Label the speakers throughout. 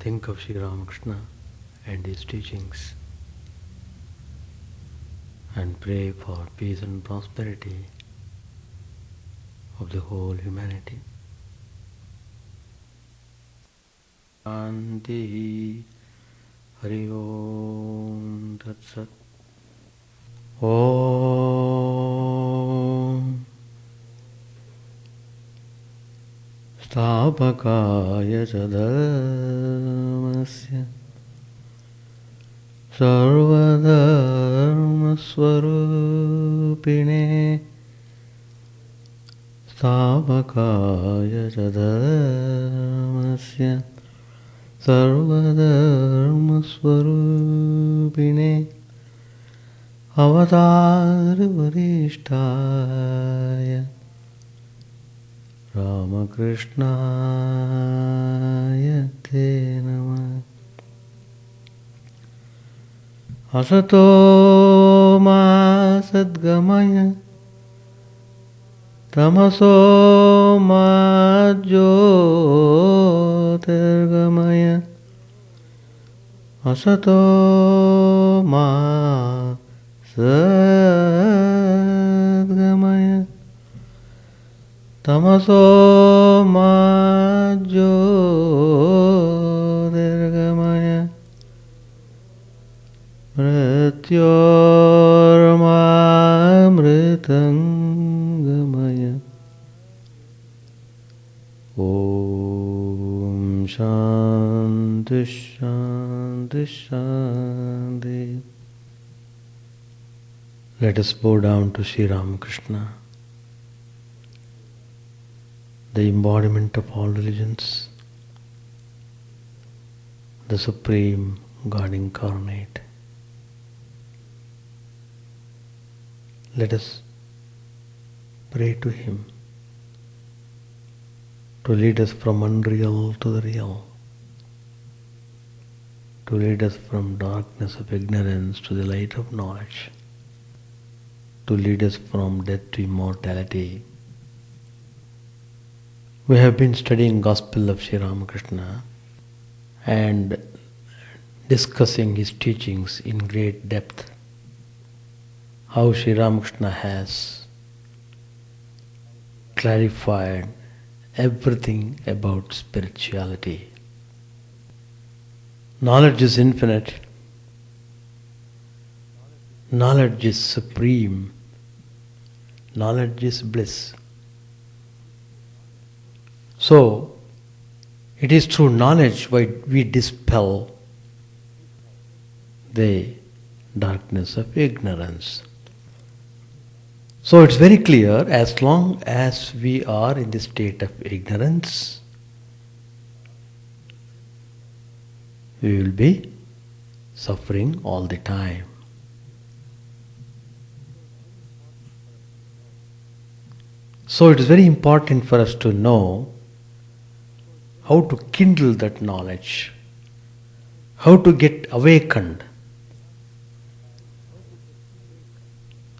Speaker 1: think of Sri Ramakrishna and his teachings and pray for peace and prosperity of the whole humanity. Shanti Hari Om Tat Sat. Om Stapakaya Dharmasya Sarvadharmasvarupine Stapakaya Dharmasya Sarvadharmasvarupine Avatar Varishtaya Ramakrishna Te Namah. Asato ma sadgamaya tamaso ma jyotirgamaya asato ma sadgamaya tamaso ma jyotirgamaya Mrityormamritangamaya. Om Shanti Shanti Shanti. Let us bow down to Sri Ramakrishna, the embodiment of all religions, the Supreme God Incarnate. Let us pray to Him to lead us from unreal to the real, to lead us from darkness of ignorance to the light of knowledge, to lead us from death to immortality. We have been studying Gospel of Sri Ramakrishna and discussing his teachings in great depth. How Sri Ramakrishna has clarified everything about spirituality. Knowledge is infinite. Knowledge is supreme. Knowledge is bliss. So, it is through knowledge why we dispel the darkness of ignorance. So it's very clear, as long as we are in the state of ignorance, we will be suffering all the time. So it is very important for us to know how to kindle that knowledge, how to get awakened.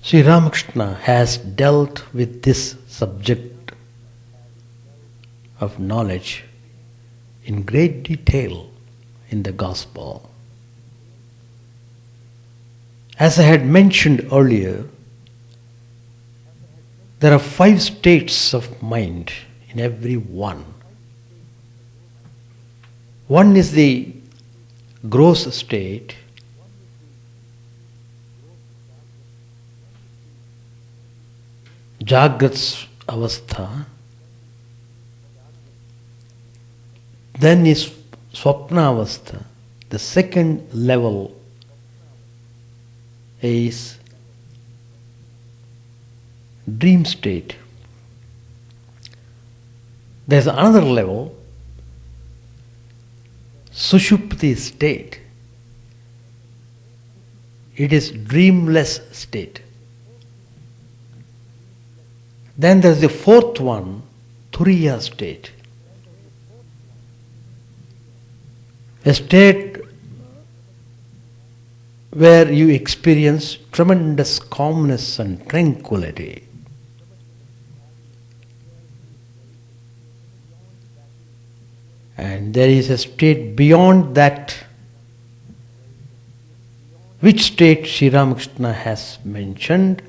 Speaker 1: Sri Ramakrishna has dealt with this subject of knowledge in great detail in the Gospel. As I had mentioned earlier, there are 5 states of mind in every one. One is the gross state, Jagrat Avastha, then is Swapna Avastha. The second level is dream state. There is another level, Sushupti state. It is dreamless state. Then there is the fourth one, Turiya state. A state where you experience tremendous calmness and tranquility. And there is a state beyond that, which state Sri Ramakrishna has mentioned,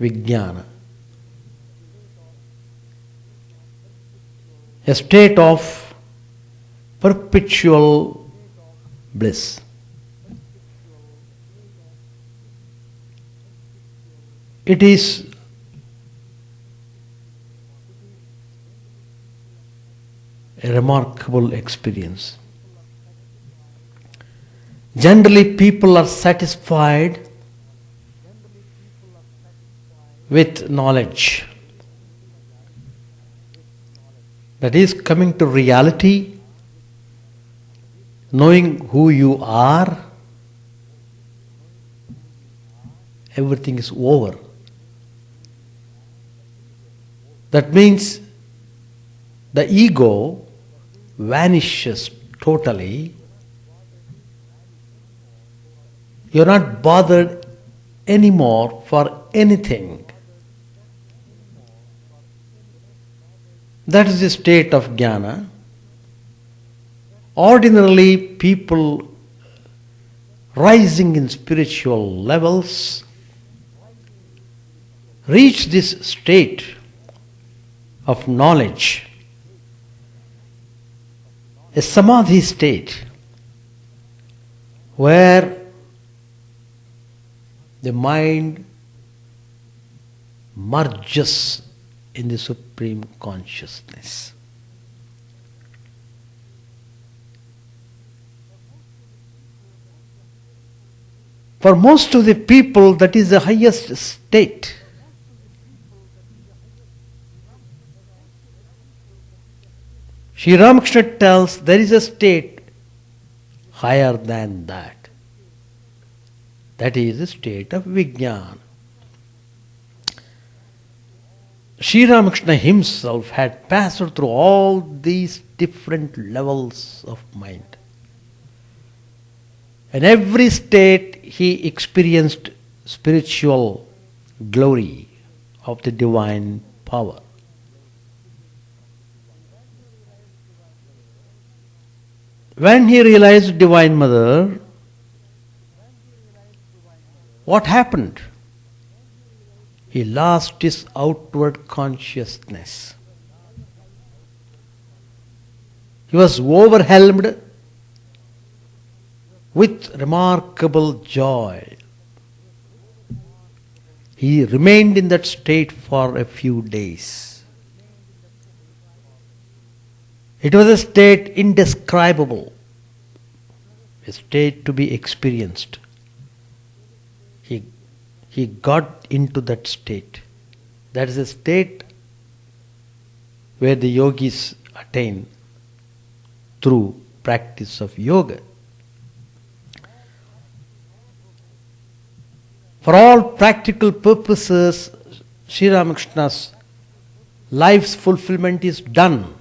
Speaker 1: Vijnana. A state of perpetual bliss. It is a remarkable experience. Generally, people are satisfied with knowledge. That is, coming to reality, knowing who you are, everything is over. That means the ego vanishes totally. You're not bothered anymore for anything. That is the state of jnana. Ordinarily, people rising in spiritual levels reach this state of knowledge, a samadhi state, where the mind merges in the supreme consciousness. For most of the people, that is the highest state. Sri Ramakrishna tells there is a state higher than that. That is the state of Vijnana. Sri Ramakrishna himself had passed through all these different levels of mind. In every state he experienced spiritual glory of the divine power. When he realized Divine Mother, what happened? He lost his outward consciousness. He was overwhelmed with remarkable joy. He remained in that state for a few days. It was a state indescribable, a state to be experienced. He got into that state. That is a state where the yogis attain through practice of yoga. For all practical purposes, Sri Ramakrishna's life's fulfillment is done.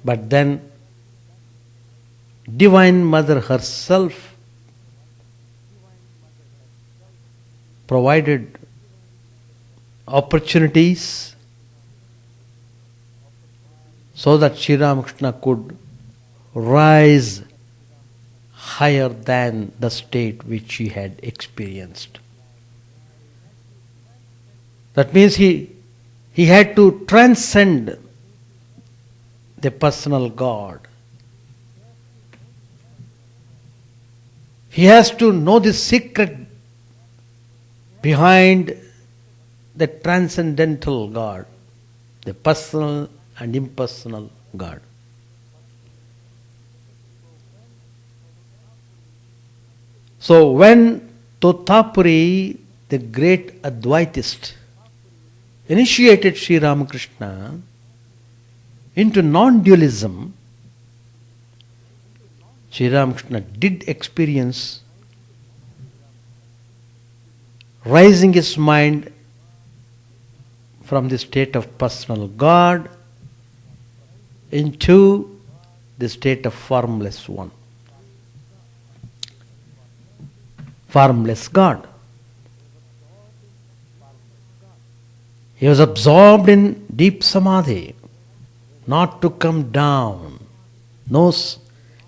Speaker 1: But then, Divine Mother herself provided opportunities so that Sri Ramakrishna could rise higher than the state which he had experienced. That means he had to transcend the personal God. He has to know the secret behind the transcendental God, the personal and impersonal God. So when Totapuri, the great Advaitist, initiated Sri Ramakrishna into non-dualism, Sri Ramakrishna did experience rising his mind from the state of personal God into the state of formless one. Formless God. He was absorbed in deep samadhi, not to come down. No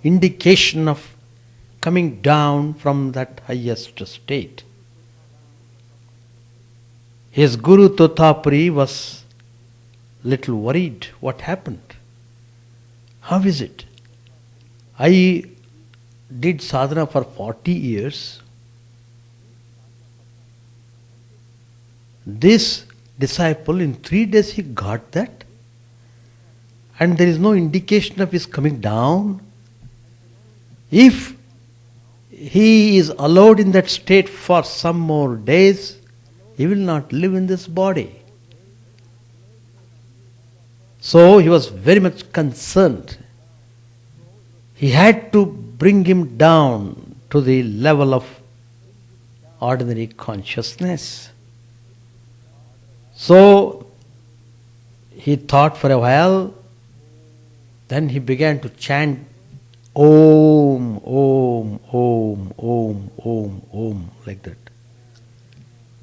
Speaker 1: indication of coming down from that highest state. His Guru Totapuri was little worried. What happened? How is it? I did sadhana for 40 years. This disciple, in 3 days he got that, and there is no indication of his coming down. If he is allowed in that state for some more days, he will not live in this body. So he was very much concerned. He had to bring him down to the level of ordinary consciousness. So he thought for a while, then he began to chant Om, Om, Om, Om, Om, Om, like that.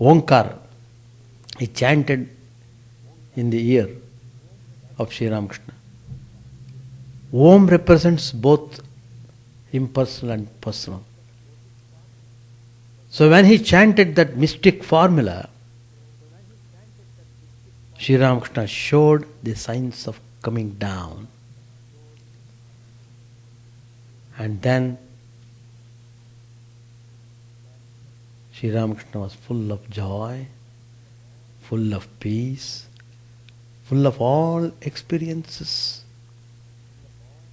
Speaker 1: Omkar. He chanted in the ear of Sri Ramakrishna. Om represents both impersonal and personal. So when he chanted that mystic formula, Sri Ramakrishna showed the signs of coming down. And then Sri Ramakrishna was full of joy, full of peace, full of all experiences.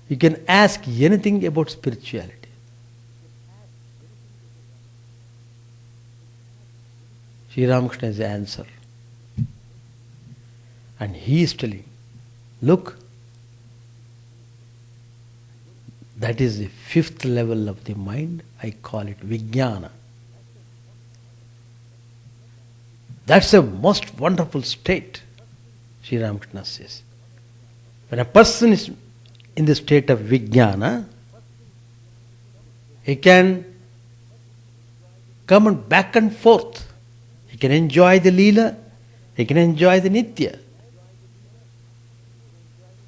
Speaker 1: You can ask anything about spirituality. Sri Ramakrishna is the answer. And he is telling, look, that is the 5th level of the mind. I call it Vijnana. That's a most wonderful state, Sri Ramakrishna says. When a person is in the state of Vijnana, he can come on back and forth. He can enjoy the Leela, he can enjoy the Nitya.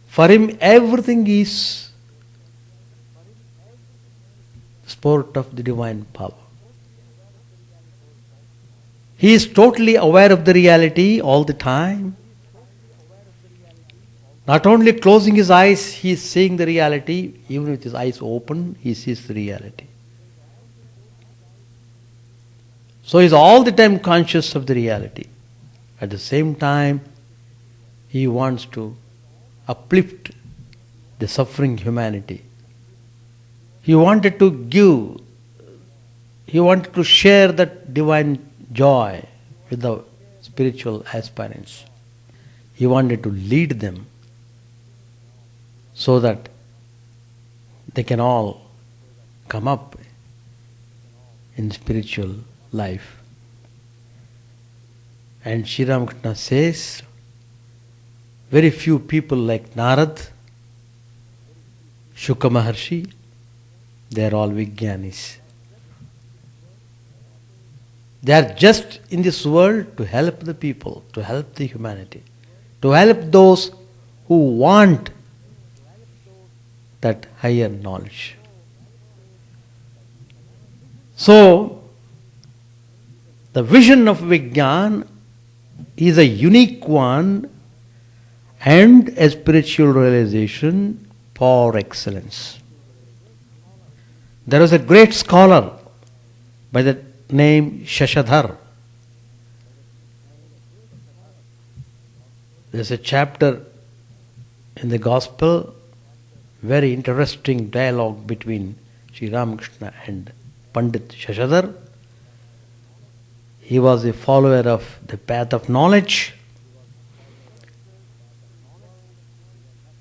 Speaker 1: For him, everything is sport of the divine power. He is totally aware of the reality all the time. Not only closing his eyes, he is seeing the reality. Even with his eyes open, he sees the reality. So he is all the time conscious of the reality. At the same time, he wants to uplift the suffering humanity. He wanted to share that divine joy with the spiritual aspirants. He wanted to lead them so that they can all come up in spiritual life. And Sri Ramakrishna says, very few people like Narad, Shuka Maharshi, they are all Vijnanis. They are just in this world to help the people, to help the humanity, to help those who want that higher knowledge. So, the vision of Vijnan is a unique one and a spiritual realization par excellence. There was a great scholar by the name Shashadhar. There's a chapter in the Gospel, very interesting dialogue between Sri Ramakrishna and Pandit Shashadhar. He was a follower of the path of knowledge.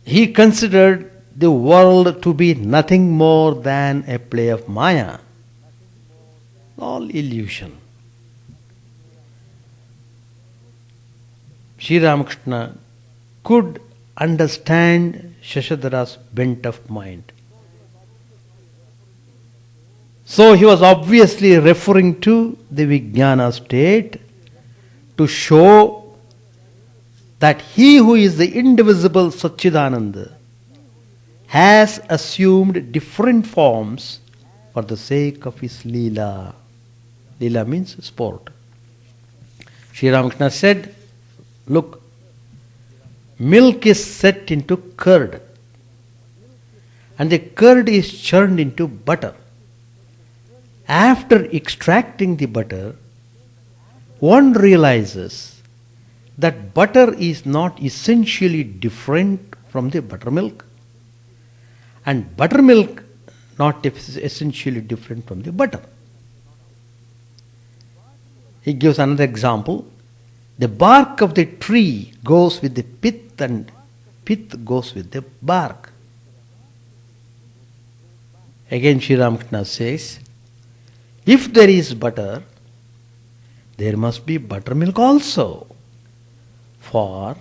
Speaker 1: He considered the world to be nothing more than a play of Maya, all illusion. Sri Ramakrishna could understand Shashadhara's bent of mind. So he was obviously referring to the Vijnana state to show that he who is the indivisible Satchidananda has assumed different forms for the sake of his Leela. Leela means sport. Sri Ramakrishna said, look, milk is set into curd, and the curd is churned into butter. After extracting the butter, one realizes that butter is not essentially different from the buttermilk, and buttermilk not essentially different from the butter. He gives another example. The bark of the tree goes with the pith, and pith goes with the bark. Again Sri Ramakrishna says, if there is butter, there must be buttermilk also. For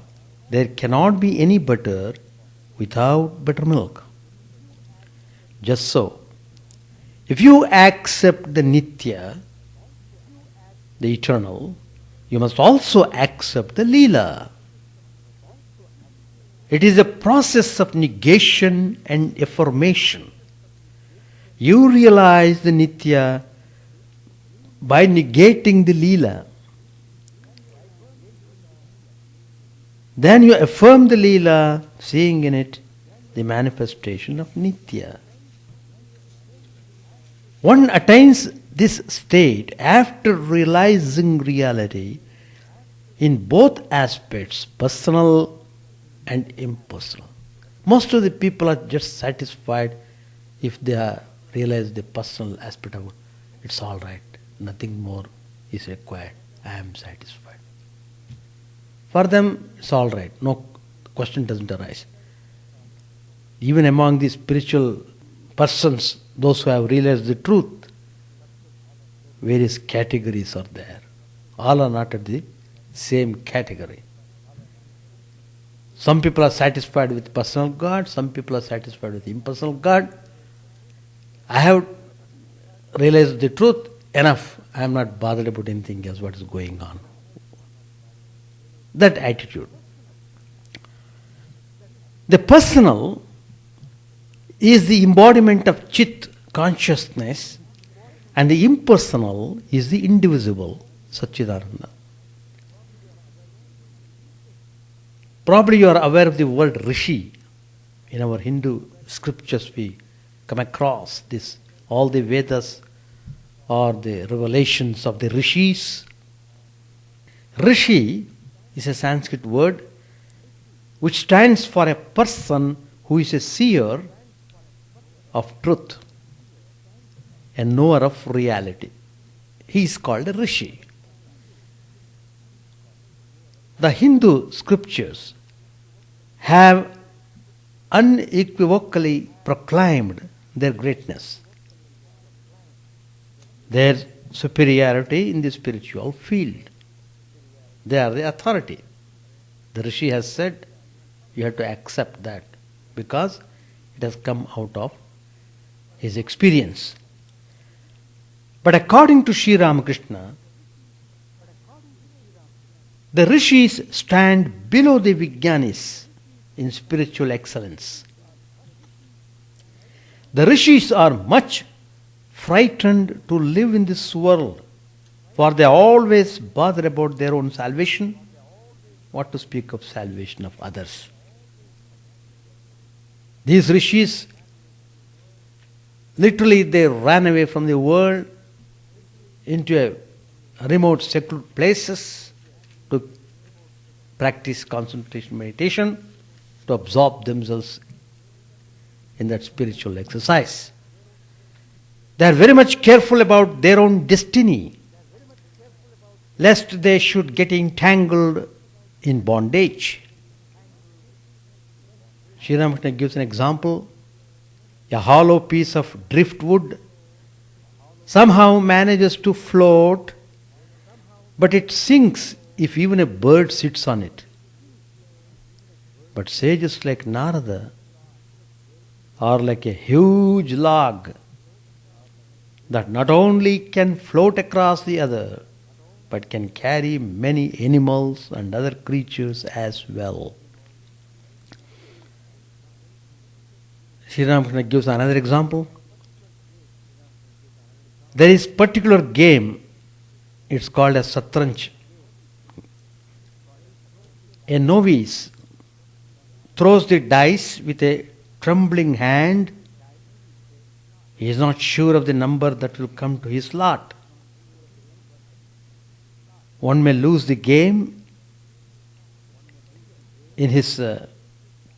Speaker 1: there cannot be any butter without buttermilk. Just so, if you accept the Nitya, the eternal, you must also accept the Leela. It is a process of negation and affirmation. You realize the Nitya by negating the Leela. Then you affirm the Leela, seeing in it the manifestation of Nitya. One attains this state after realizing reality in both aspects, personal and impersonal. Most of the people are just satisfied if they realize the personal aspect of it. It's all right, nothing more is required, I am satisfied. For them, it's all right, no question doesn't arise. Even among the spiritual persons, those who have realized the truth, various categories are there. All are not at the same category. Some people are satisfied with personal God, some people are satisfied with impersonal God. I have realized the truth, enough. I am not bothered about anything else, what is going on. That attitude. The personal is the embodiment of Chit consciousness, and the impersonal is the indivisible Satchidananda. Probably you are aware of the word Rishi. In our Hindu scriptures we come across this. All the Vedas are the revelations of the Rishis. Rishi is a Sanskrit word which stands for a person who is a seer of truth, a knower of reality. He is called a Rishi. The Hindu scriptures have unequivocally proclaimed their greatness, their superiority in the spiritual field. They are the authority. The Rishi has said, you have to accept that because it has come out of his experience. But according to Sri Ramakrishna, the Rishis stand below the Vijnanis in spiritual excellence. The Rishis are much frightened to live in this world, for they always bother about their own salvation, what to speak of salvation of others. These Rishis, literally they ran away from the world into a remote secluded places to practice concentration meditation, to absorb themselves in that spiritual exercise. They are very much careful about their own destiny, lest they should get entangled in bondage. Sri Ramakrishna gives an example. A hollow piece of driftwood somehow manages to float, but it sinks if even a bird sits on it. But sages like Narada are like a huge log that not only can float across the other, but can carry many animals and other creatures as well. Sri Ramakrishna gives another example. There is particular game, it's called as Satranj. A novice throws the dice with a trembling hand. He is not sure of the number that will come to his lot. One may lose the game in his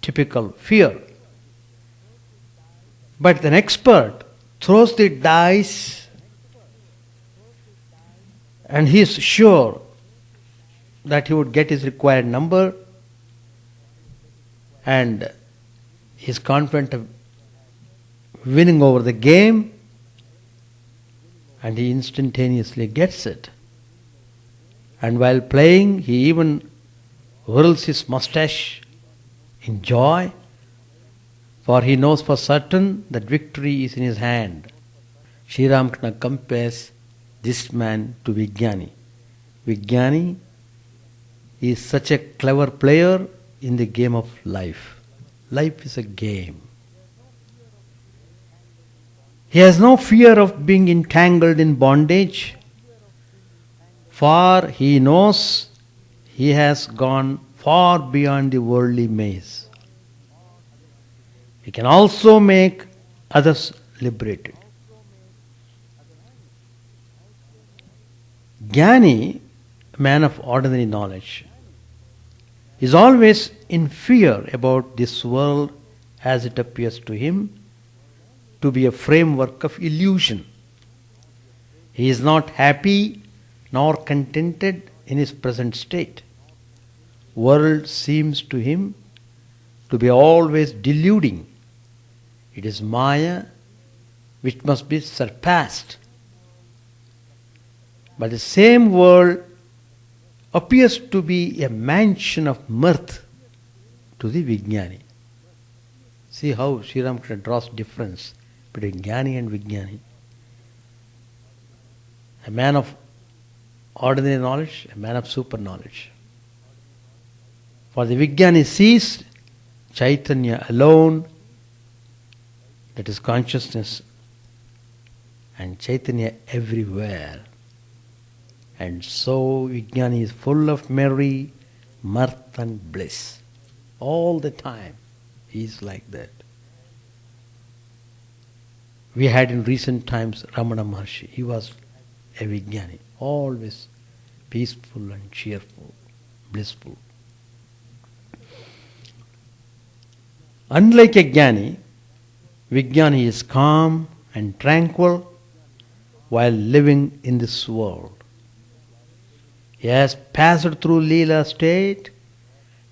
Speaker 1: typical fear. But an expert throws the dice and he is sure that he would get his required number, and he is confident of winning over the game, and he instantaneously gets it. And while playing, he even whirls his mustache in joy, for he knows for certain that victory is in his hand. Sri Ramakrishna compares this man to Vijnani. Vijnani is such a clever player in the game of life. Life is a game. He has no fear of being entangled in bondage, for he knows he has gone far beyond the worldly maze. He can also make others liberated. Jnani, a man of ordinary knowledge, is always in fear about this world as it appears to him to be a framework of illusion. He is not happy nor contented in his present state. World seems to him to be always deluding. It is Maya which must be surpassed. But the same world appears to be a mansion of mirth to the Vijnani. See how Sri Ramakrishna draws difference between Jnani and Vijnani. A man of ordinary knowledge, a man of super knowledge. For the Vijnani sees Chaitanya alone, that is consciousness, and Chaitanya everywhere. And so Vijnani is full of merry mirth and bliss. All the time he is like that. We had in recent times Ramana Maharshi. He was a Vijnani, always peaceful and cheerful, blissful. Unlike a Jnani, Vijnani is calm and tranquil while living in this world. He has passed through Leela state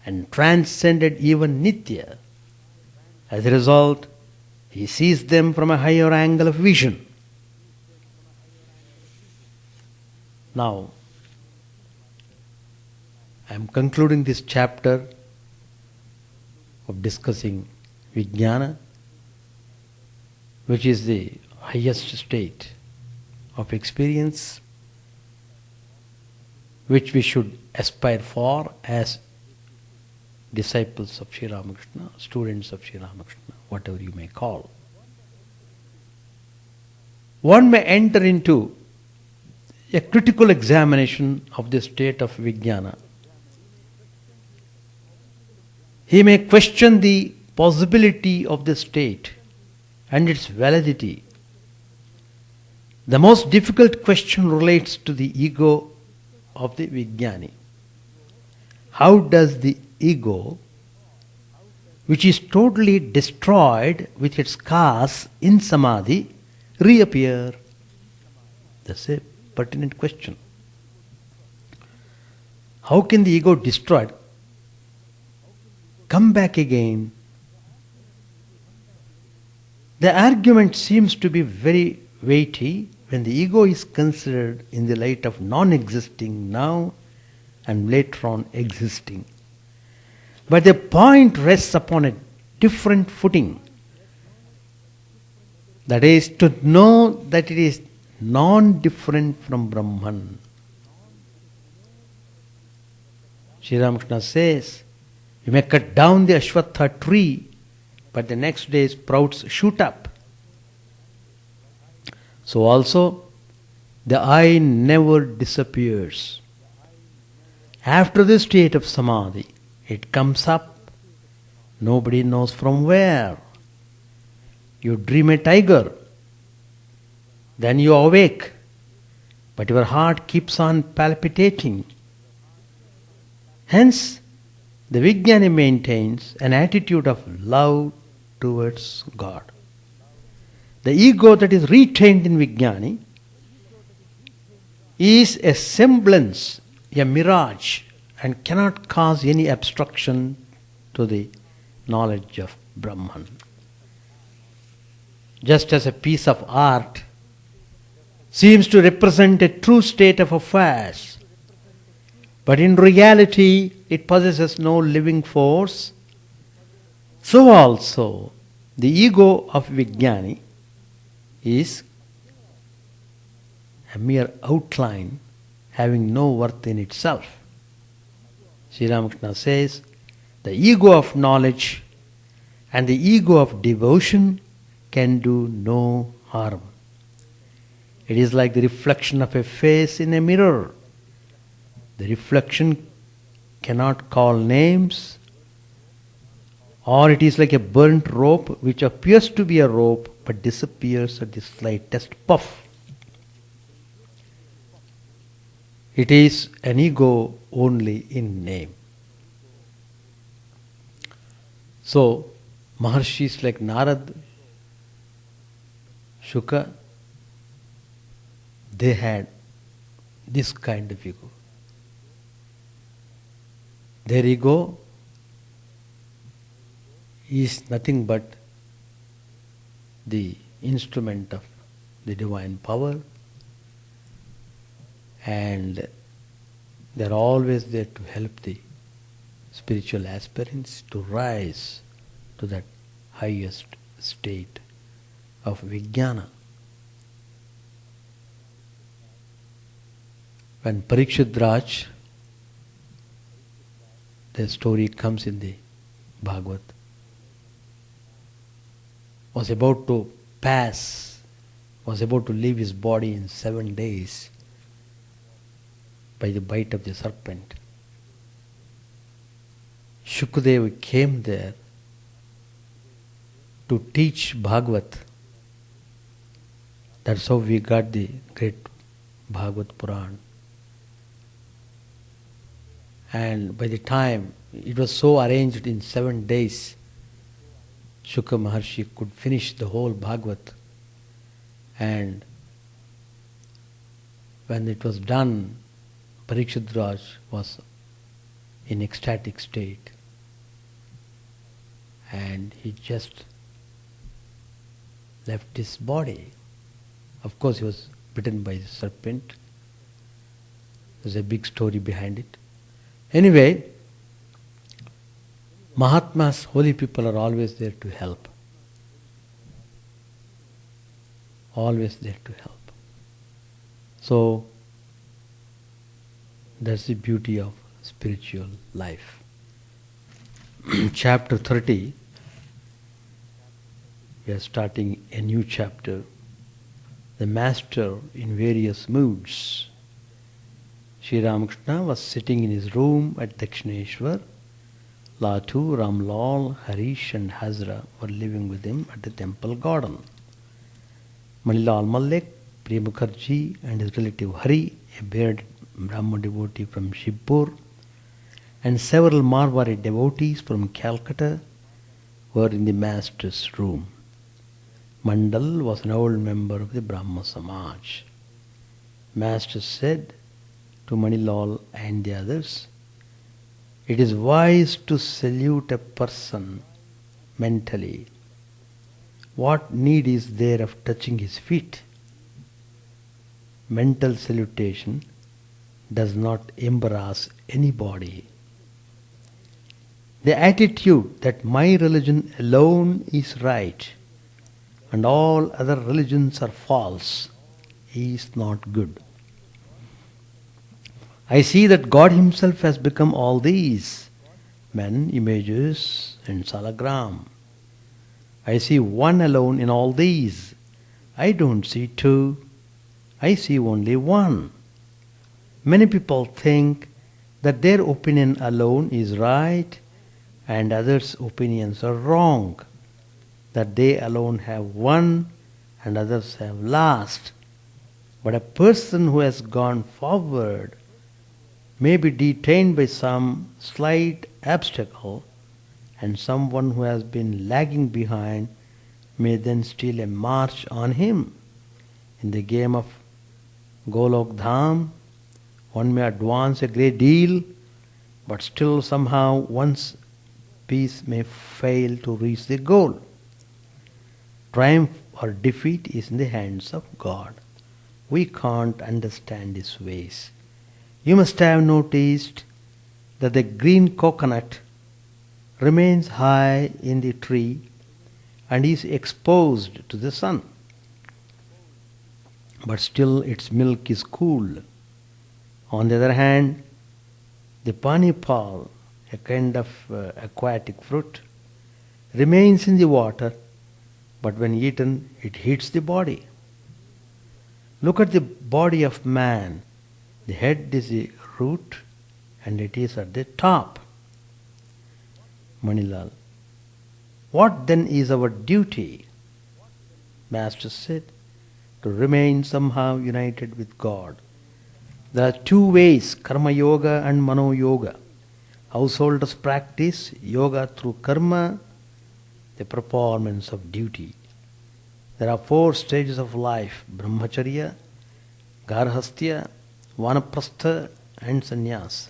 Speaker 1: and transcended even Nitya. As a result, he sees them from a higher angle of vision. Now, I am concluding this chapter of discussing Vijnana, which is the highest state of experience which we should aspire for as disciples of Sri Ramakrishna, students of Sri Ramakrishna, whatever you may call. One may enter into a critical examination of the state of Vijnana. He may question the possibility of the state and its validity. The most difficult question relates to the ego of the Vijnani. How does the ego, which is totally destroyed with its cause in Samadhi, reappear? That's a pertinent question. How can the ego destroyed come back again? The argument seems to be very weighty when the ego is considered in the light of non-existing now and later on existing. But the point rests upon a different footing. That is, to know that it is non-different from Brahman. Sri Ramakrishna says, you may cut down the Ashwatha tree, but the next day sprouts shoot up. So also, the I never disappears. After the state of Samadhi, it comes up, nobody knows from where. You dream a tiger, then you awake, but your heart keeps on palpitating. Hence, the Vijnani maintains an attitude of love towards God. The ego that is retained in Vijnani is a semblance, a mirage, and cannot cause any obstruction to the knowledge of Brahman. Just as a piece of art seems to represent a true state of affairs, but in reality it possesses no living force, so also the ego of Vijnani is a mere outline having no worth in itself. Sri Ramakrishna says, the ego of knowledge and the ego of devotion can do no harm. It is like the reflection of a face in a mirror. The reflection cannot call names, or it is like a burnt rope which appears to be a rope but disappears at the slightest puff. It is an ego only in name. So, Maharshis like Narad, Shuka, they had this kind of ego. Their ego is nothing but the instrument of the divine power, and they are always there to help the spiritual aspirants to rise to that highest state of Vijnana. When Parikshit Raj, the story comes in the Bhagavad, was about to leave his body in 7 days by the bite of the serpent. Shukadeva came there to teach Bhagavad. That's how we got the great Bhagavad Puran. And by the time it was so arranged in 7 days, Shuka Maharshi could finish the whole Bhagavad. And when it was done, Parikshit Raj was in ecstatic state. And he just left his body. Of course, he was bitten by the serpent. There's a big story behind it. Anyway, Mahatmas, holy people are always there to help. Always there to help. So, that's the beauty of spiritual life. Chapter 30, we are starting a new chapter. The Master in various moods. Sri Ramakrishna was sitting in his room at Dakshineshwar. Latu, Ramlal, Harish and Hazra were living with him at the temple garden. Manilal Malik, Priya Mukherjee and his relative Hari, a bearded Brahma devotee from Shibpur, and several Marwari devotees from Calcutta were in the Master's room. Mandal was an old member of the Brahma Samaj. Master said to Manilal and the others, it is wise to salute a person mentally. What need is there of touching his feet? Mental salutation does not embarrass anybody. The attitude that my religion alone is right and all other religions are false is not good. I see that God Himself has become all these men, images, and salagram. I see one alone in all these. I don't see two. I see only one. Many people think that their opinion alone is right and others' opinions are wrong, that they alone have won and others have lost. But a person who has gone forward may be detained by some slight obstacle, and someone who has been lagging behind may then steal a march on him. In the game of Golok Dham, one may advance a great deal, but still somehow one's piece may fail to reach the goal. Triumph or defeat is in the hands of God. We can't understand His ways. You must have noticed that the green coconut remains high in the tree and is exposed to the sun, but still its milk is cool. On the other hand, the panipal, a kind of aquatic fruit, remains in the water, but when eaten, it heats the body. Look at the body of man. The head is the root and it is at the top. Manilal. What then is our duty? Master said, to remain somehow united with God. There are two ways, Karma Yoga and Mano Yoga. Householders practice yoga through karma, the performance of duty. There are 4 stages of life, Brahmacharya, Garhastya, Vanaprastha and Sannyas.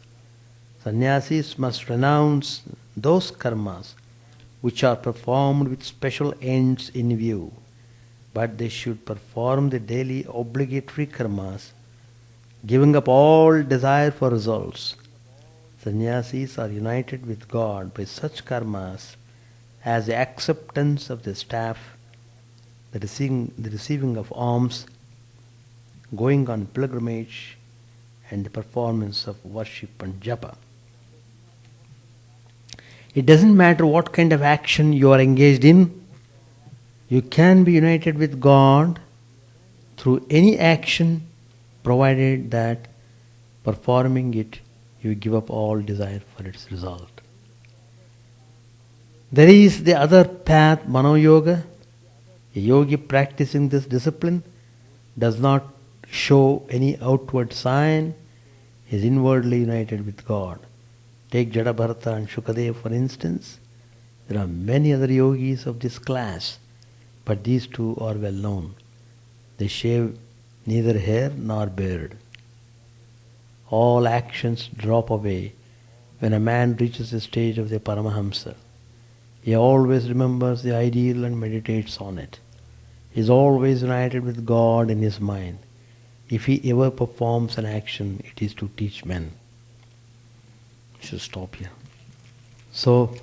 Speaker 1: Sannyasis must renounce those karmas which are performed with special ends in view, but they should perform the daily obligatory karmas, giving up all desire for results. Sannyasis are united with God by such karmas as the acceptance of the staff, the receiving of alms, going on pilgrimage, and the performance of worship and japa. It doesn't matter what kind of action you are engaged in, you can be united with God through any action, provided that performing it you give up all desire for its result. There is the other path, Mano Yoga. A yogi practicing this discipline does not show any outward sign, is inwardly united with God. Take Jadabharata and Shukadev for instance. There are many other yogis of this class, but these two are well known. They shave neither hair nor beard. All actions drop away when a man reaches the stage of the Paramahamsa. He always remembers the ideal and meditates on it. He is always united with God in his mind. If he ever performs an action, it is to teach men. We should stop here. So,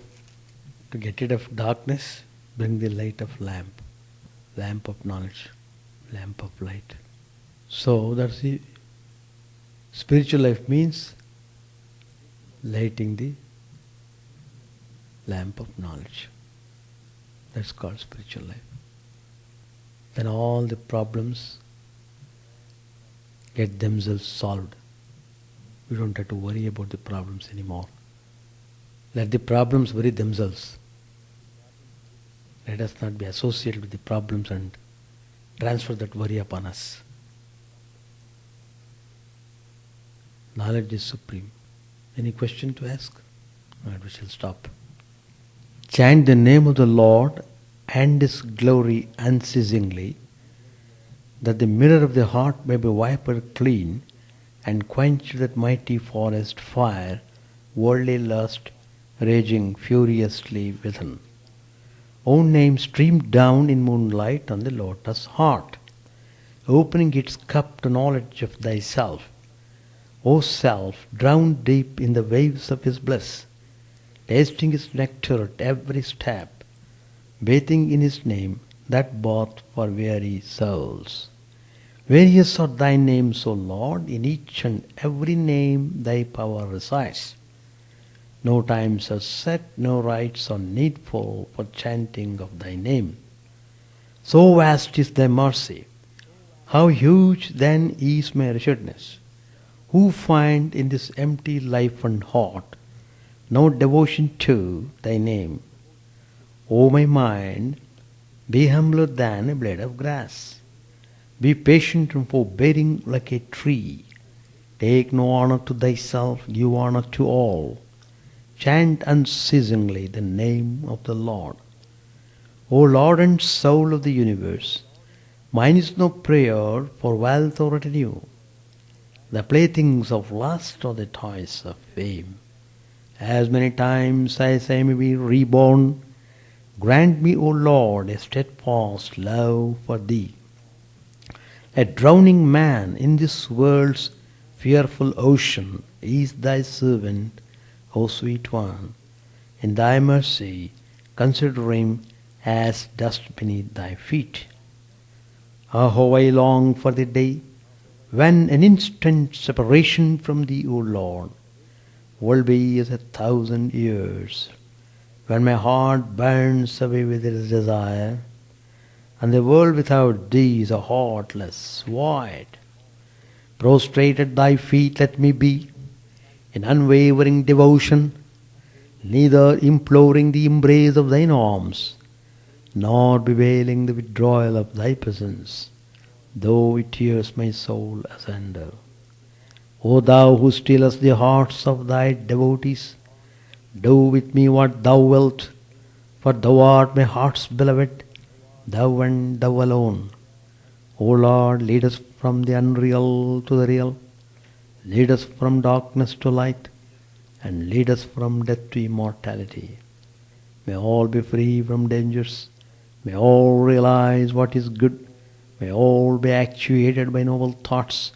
Speaker 1: to get rid of darkness, bring the light of lamp of knowledge, lamp of light. So, that's the spiritual life means lighting the lamp of knowledge. That's called spiritual life. Then all the problems get themselves solved. We don't have to worry about the problems anymore. Let the problems worry themselves. Let us not be associated with the problems and transfer that worry upon us. Knowledge is supreme. Any question to ask? Alright, we shall stop. Chant the name of the Lord and His glory unceasingly, that the mirror of the heart may be wiped clean and quench that mighty forest fire, worldly lust raging furiously within. Own name streamed down in moonlight on the lotus heart, opening its cup to knowledge of thyself. O self, drowned deep in the waves of His bliss, tasting His nectar at every step, bathing in His name, that bath for weary souls. Various are thy names, O Lord, in each and every name thy power resides. No times are set, no rites are needful for chanting of thy name. So vast is thy mercy, how huge then is my wretchedness, who find in this empty life and heart no devotion to thy name. O my mind, be humbler than a blade of grass. Be patient and forbearing like a tree. Take no honor to thyself, give honor to all. Chant unceasingly the name of the Lord. O Lord and Soul of the universe, mine is no prayer for wealth or retinue, the playthings of lust or the toys of fame. As many times as I may be reborn, grant me, O Lord, a steadfast love for thee. A drowning man in this world's fearful ocean is thy servant, O sweet one. In thy mercy, consider him as dust beneath thy feet. Ah, how I long for the day when an instant separation from thee, O Lord, will be as 1,000 years, when my heart burns away with its desire, and the world without thee is a heartless void. Prostrate at thy feet let me be, in unwavering devotion, neither imploring the embrace of thine arms, nor bewailing the withdrawal of thy presence, though it tears my soul asunder. O thou who stillest the hearts of thy devotees, do with me what thou wilt, for thou art my heart's beloved, thou and thou alone. O Lord, lead us from the unreal to the real, lead us from darkness to light, and lead us from death to immortality. May all be free from dangers, may all realize what is good, may all be actuated by noble thoughts,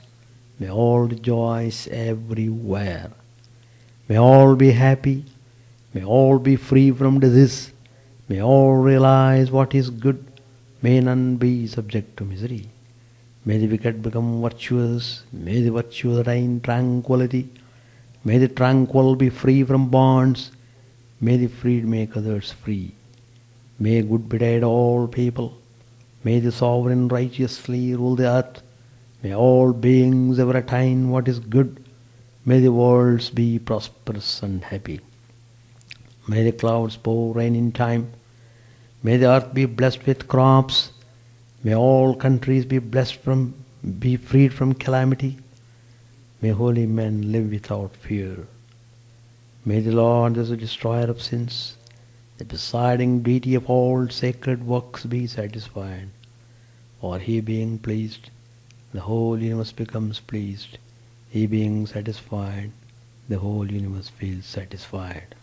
Speaker 1: may all rejoice everywhere. May all be happy, may all be free from disease, may all realize what is good, may none be subject to misery. May the wicked become virtuous, may the virtuous attain tranquility, may the tranquil be free from bonds, may the freed make others free. May good betide all people, may the sovereign righteously rule the earth, may all beings ever attain what is good, may the worlds be prosperous and happy. May the clouds pour rain in time, may the earth be blessed with crops, may all countries be freed from calamity, may holy men live without fear. May the Lord, as the destroyer of sins, the presiding deity of all sacred works, be satisfied. For he being pleased, the whole universe becomes pleased. He being satisfied, the whole universe feels satisfied.